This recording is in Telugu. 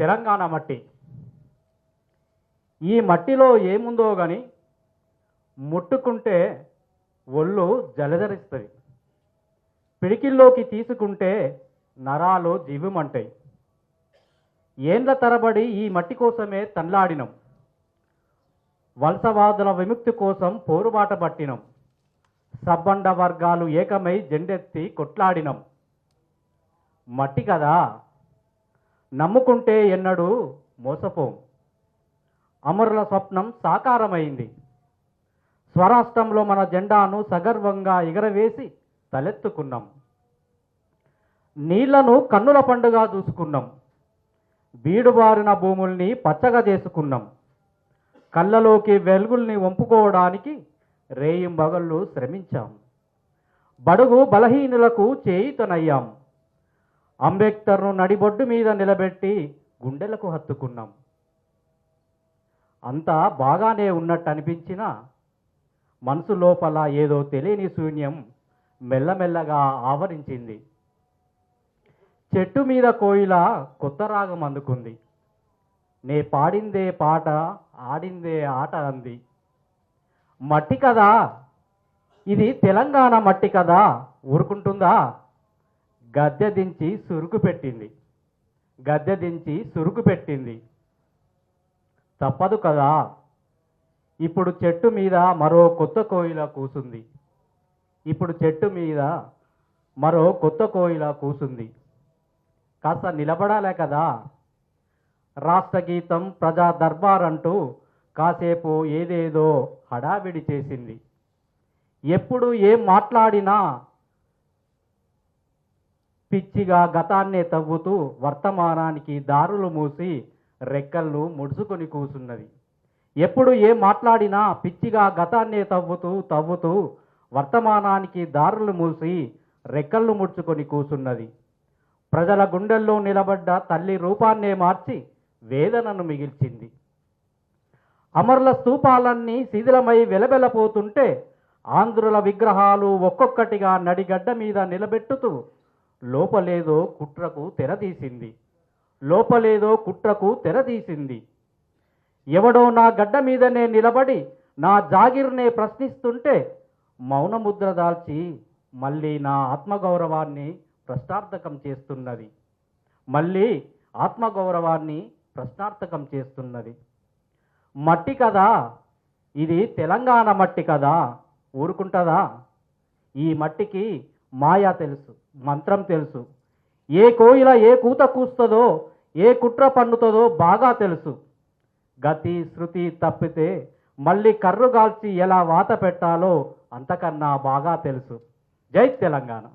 తెలంగాణ మట్టి. ఈ మట్టిలో ఏముందో కానీ ముట్టుకుంటే ఒళ్ళు జలధరిస్తుంది. పిడికిల్లోకి తీసుకుంటే నరాలు జీవమంటాయి. ఏండ్ల తరబడి ఈ మట్టి కోసమే తన్లాడినం. వలసవాదుల విముక్తి కోసం పోరుబాట పట్టినం. సబ్బండ వర్గాలు ఏకమై జెండెత్తి కొట్లాడినం. మట్టి కదా, నమ్ముకుంటే ఎన్నడూ మోసపోం. అమరుల స్వప్నం సాకారమైంది. స్వరాష్ట్రంలో మన జెండాను సగర్వంగా ఎగరవేసి తలెత్తుకున్నాం. నీళ్లను కన్నుల పండుగ చూసుకున్నాం. బీడుబారిన భూముల్ని పచ్చగా చేసుకున్నాం. కళ్ళలోకి వెలుగుల్ని వంపుకోవడానికి రేయింబగళ్ళు శ్రమించాం. బడుగు బలహీనులకు చేయుతనయ్యాం. అంబేద్కర్ను నడిబొడ్డు మీద నిలబెట్టి గుండెలకు హత్తుకున్నాం. అంతా బాగానే ఉన్నట్టు అనిపించినా మనసు లోపల ఏదో తెలియని శూన్యం మెల్లమెల్లగా ఆవరించింది. చెట్టు మీద కోయిల కొత్త రాగం అందుకుంది. నే పాడిందే పాట, ఆడిందే ఆట అంది. మట్టి కదా, ఇది తెలంగాణ మట్టి కదా, ఊరుకుంటుందా? గద్దె దించి సురుకు పెట్టింది. గద్దె దించి సురుకు పెట్టింది. తప్పదు కదా. ఇప్పుడు చెట్టు మీద మరో కొత్త కోయిల కూసుంది. ఇప్పుడు చెట్టు మీద మరో కొత్త కోయిల కూసుంది. కాస్త నిలబడాలే కదా. రాష్ట్ర గీతం, ప్రజా దర్బార్ అంటూ కాసేపు ఏదేదో హడావిడి చేసింది. ఎప్పుడు ఏం మాట్లాడినా పిచ్చిగా గతాన్నే తవ్వుతూ వర్తమానానికి దారులు మూసి రెక్కళ్ళు ముడుచుకొని కూసున్నది. ఎప్పుడు ఏం మాట్లాడినా పిచ్చిగా గతాన్నే తవ్వుతూ వర్తమానానికి దారులు మూసి రెక్కళ్ళు ముడుచుకొని కూసున్నది. ప్రజల గుండెల్లో నిలబడ్డ తల్లి రూపాన్నే మార్చి వేదనను మిగిల్చింది. అమరుల స్తూపాలన్నీ శిథిలమై వెలబెలపోతుంటే ఆంధ్రుల విగ్రహాలు ఒక్కొక్కటిగా నడిగడ్డ మీద నిలబెట్టుతూ లోపలేదో కుట్రకు తెరదీసింది. లోపలేదో కుట్రకు తెరదీసింది. ఎవడో నా గడ్డ మీదనే నిలబడి నా జాగిర్నే ప్రశ్నిస్తుంటే మౌనముద్ర దాల్చి మళ్ళీ నా ఆత్మగౌరవాన్ని ప్రశ్నార్థకం చేస్తున్నది. మళ్ళీ ఆత్మగౌరవాన్ని ప్రశ్నార్థకం చేస్తున్నది. మట్టి కదా, ఇది తెలంగాణ మట్టి కదా, ఊరుకుంటుందా? ఈ మట్టికి మాయా తెలుసు, మంత్రం తెలుసు. ఏ కోయిల ఏ కూత కూస్తుందో, ఏ కుట్ర పన్నుతుందో బాగా తెలుసు. గతి శృతి తప్పితే మళ్ళీ కర్రుగాల్చి ఎలా వాత పెట్టాలో అంతకన్నా బాగా తెలుసు. జై తెలంగాణ.